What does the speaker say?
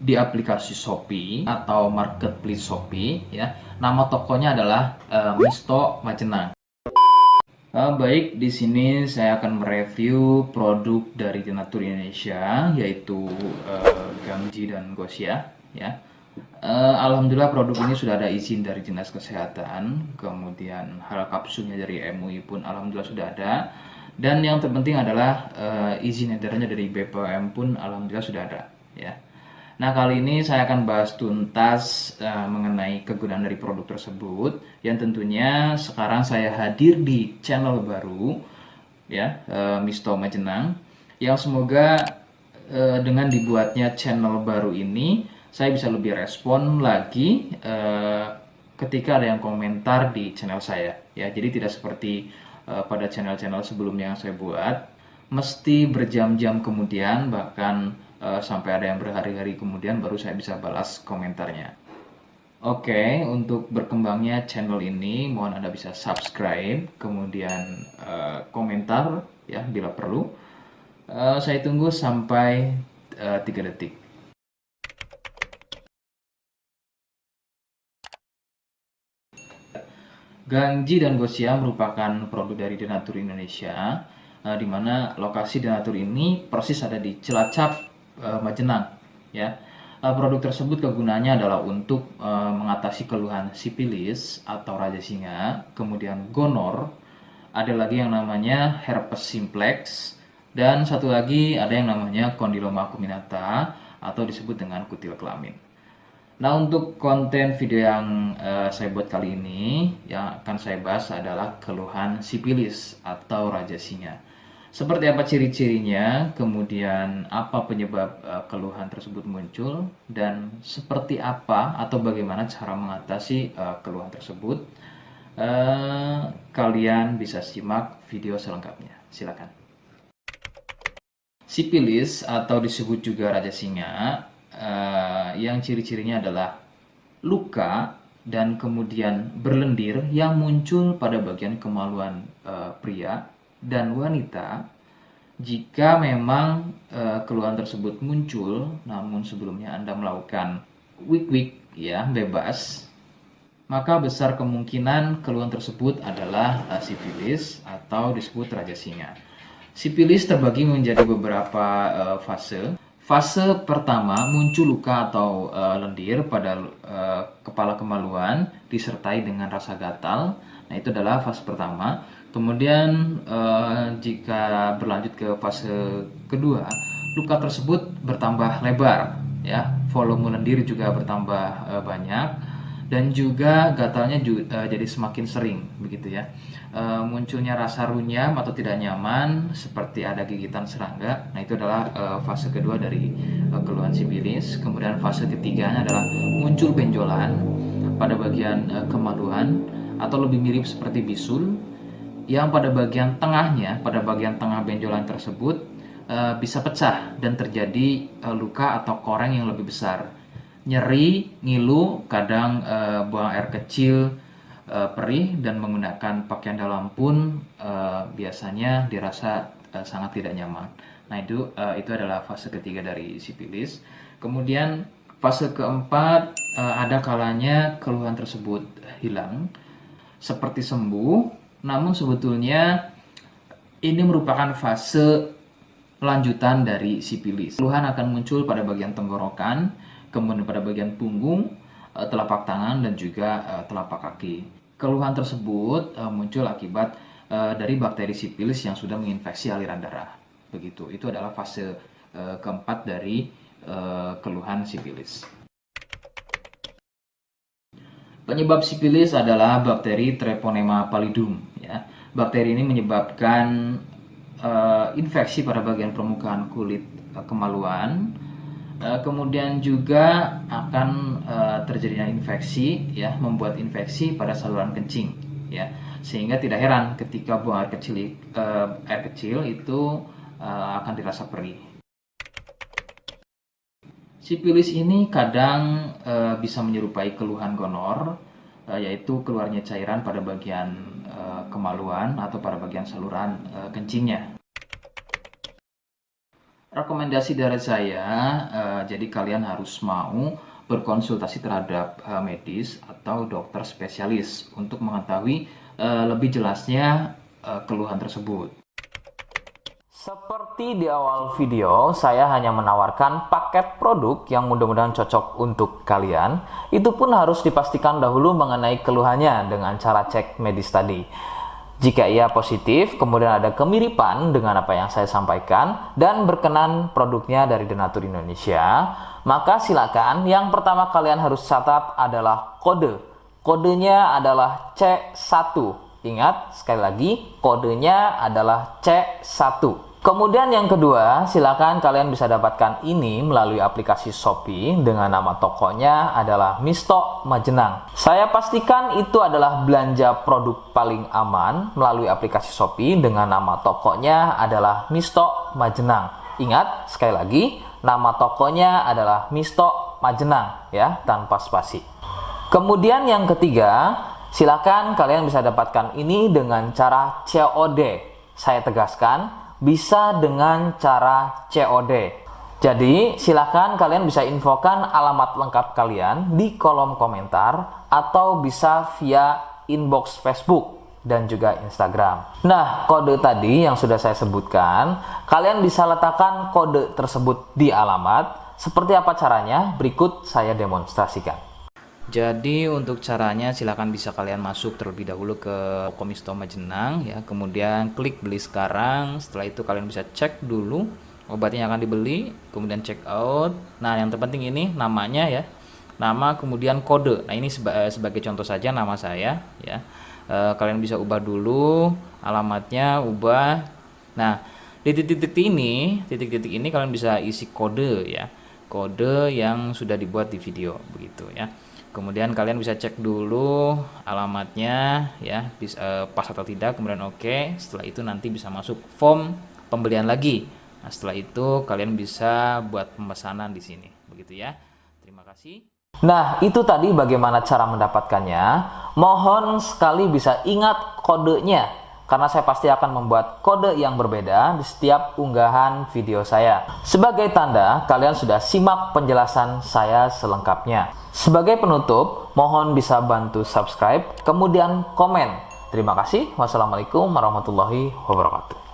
di aplikasi Shopee atau marketplace Shopee ya. Nama tokonya adalah Misto Majenang. Baik, di sini saya akan mereview produk dari Denatur Indonesia yaitu Gamji dan Gosia ya. Alhamdulillah produk ini sudah ada izin dari Dinas Kesehatan, kemudian hal kapsulnya dari MUI pun alhamdulillah sudah ada. Dan yang terpenting adalah izin edarnya dari BPOM pun alhamdulillah sudah ada ya. Nah, kali ini saya akan bahas tuntas mengenai kegunaan dari produk tersebut yang tentunya sekarang saya hadir di channel baru ya, Misto Majenang, yang semoga dengan dibuatnya channel baru ini saya bisa lebih respon lagi ketika ada yang komentar di channel saya ya. Jadi tidak seperti pada channel-channel sebelumnya yang saya buat mesti berjam-jam kemudian, bahkan sampai ada yang berhari-hari kemudian baru saya bisa balas komentarnya. Oke, untuk berkembangnya channel ini mohon Anda bisa subscribe, kemudian komentar ya bila perlu. Saya tunggu sampai 3 detik. Ganji dan Gosia merupakan produk dari Denatur Indonesia, di mana lokasi Denatur ini persis ada di Cilacap, Majenang. Ya, produk tersebut kegunaannya adalah untuk mengatasi keluhan sipilis atau raja singa, kemudian gonor, ada lagi yang namanya herpes simplex, dan satu lagi ada yang namanya kondiloma acuminata atau disebut dengan kutil kelamin. Nah, untuk konten video yang saya buat kali ini, yang akan saya bahas adalah keluhan sipilis atau raja singa. Seperti apa ciri-cirinya, kemudian apa penyebab keluhan tersebut muncul, dan seperti apa atau bagaimana cara mengatasi keluhan tersebut. Kalian bisa simak video selengkapnya. Silakan. Sipilis atau disebut juga raja singa, yang ciri-cirinya adalah luka dan kemudian berlendir yang muncul pada bagian kemaluan pria dan wanita jika memang keluhan tersebut muncul namun sebelumnya Anda melakukan wik-wik ya bebas, maka besar kemungkinan keluhan tersebut adalah sipilis atau disebut raja singa. Sipilis terbagi menjadi beberapa fase. Fase pertama muncul luka atau lendir pada kepala kemaluan disertai dengan rasa gatal. Nah, itu adalah fase pertama. Kemudian jika berlanjut ke fase kedua, luka tersebut bertambah lebar, ya, volume lendir juga bertambah banyak, dan juga gatalnya jadi semakin sering, begitu ya. Munculnya rasa runyam atau tidak nyaman seperti ada gigitan serangga. Nah, itu adalah fase kedua dari keluhan sipilis. Kemudian fase ketiganya adalah muncul benjolan pada bagian kemaluan atau lebih mirip seperti bisul, yang pada bagian tengahnya, pada bagian tengah benjolan tersebut bisa pecah dan terjadi luka atau koreng yang lebih besar. Nyeri, ngilu, kadang buang air kecil, perih, dan menggunakan pakaian dalam pun biasanya dirasa sangat tidak nyaman. Nah, itu adalah fase ketiga dari sipilis. Kemudian fase keempat, ada kalanya keluhan tersebut hilang seperti sembuh, namun sebetulnya ini merupakan fase lanjutan dari sipilis. Keluhan akan muncul pada bagian tenggorokan, kemudian pada bagian punggung, telapak tangan, dan juga telapak kaki. Keluhan tersebut muncul akibat dari bakteri sipilis yang sudah menginfeksi aliran darah. Begitu. Itu adalah fase keempat dari keluhan sipilis. Penyebab sipilis adalah bakteri Treponema pallidum. Ya. Bakteri ini menyebabkan infeksi pada bagian permukaan kulit kemaluan. Kemudian juga akan terjadinya infeksi, ya, membuat infeksi pada saluran kencing, ya, sehingga tidak heran ketika buang air kecil itu akan dirasa perih. Sipilis ini kadang bisa menyerupai keluhan gonor, yaitu keluarnya cairan pada bagian kemaluan atau pada bagian saluran kencingnya. rekomendasi dari saya, jadi kalian harus mau berkonsultasi terhadap medis atau dokter spesialis untuk mengetahui lebih jelasnya keluhan tersebut. Seperti di awal video, saya hanya menawarkan paket produk yang mudah-mudahan cocok untuk kalian. Itu pun harus dipastikan dahulu mengenai keluhannya dengan cara cek medis tadi. Jika ia positif, kemudian ada kemiripan dengan apa yang saya sampaikan dan berkenan produknya dari Denatur Indonesia, maka silakan yang pertama kalian harus catat adalah kode. Kodenya adalah C1. Ingat, sekali lagi, kodenya adalah C1. Kemudian yang kedua, silakan kalian bisa dapatkan ini melalui aplikasi Shopee dengan nama tokonya adalah Misto Majenang. Saya pastikan itu adalah belanja produk paling aman melalui aplikasi Shopee dengan nama tokonya adalah Misto Majenang. Ingat, sekali lagi, nama tokonya adalah Misto Majenang ya, tanpa spasi. Kemudian yang ketiga, silakan kalian bisa dapatkan ini dengan cara COD. Saya tegaskan, bisa dengan cara COD. Jadi, silakan kalian bisa infokan alamat lengkap kalian di kolom komentar atau bisa via inbox Facebook dan juga Instagram. Nah, kode tadi yang sudah saya sebutkan, kalian bisa letakkan kode tersebut di alamat. Seperti apa caranya? Berikut saya demonstrasikan. Jadi untuk caranya silahkan bisa kalian masuk terlebih dahulu ke toko Misto Majenang ya, kemudian klik beli sekarang. Setelah itu kalian bisa cek dulu obatnya yang akan dibeli, kemudian check out. Nah yang terpenting ini namanya ya, nama kemudian kode. Nah ini sebagai contoh saja nama saya ya. Kalian bisa ubah dulu alamatnya, ubah. Nah di titik-titik ini kalian bisa isi kode ya, kode yang sudah dibuat di video begitu ya. Kemudian kalian bisa cek dulu alamatnya ya, pas atau tidak, kemudian oke. Setelah itu nanti bisa masuk form pembelian lagi. Nah, setelah itu kalian bisa buat pemesanan di sini. Begitu ya. Terima kasih. Nah, itu tadi bagaimana cara mendapatkannya. Mohon sekali bisa ingat kodenya, karena saya pasti akan membuat kode yang berbeda di setiap unggahan video saya. Sebagai tanda, kalian sudah simak penjelasan saya selengkapnya. Sebagai penutup, mohon bisa bantu subscribe, kemudian komen. Terima kasih. Wassalamualaikum warahmatullahi wabarakatuh.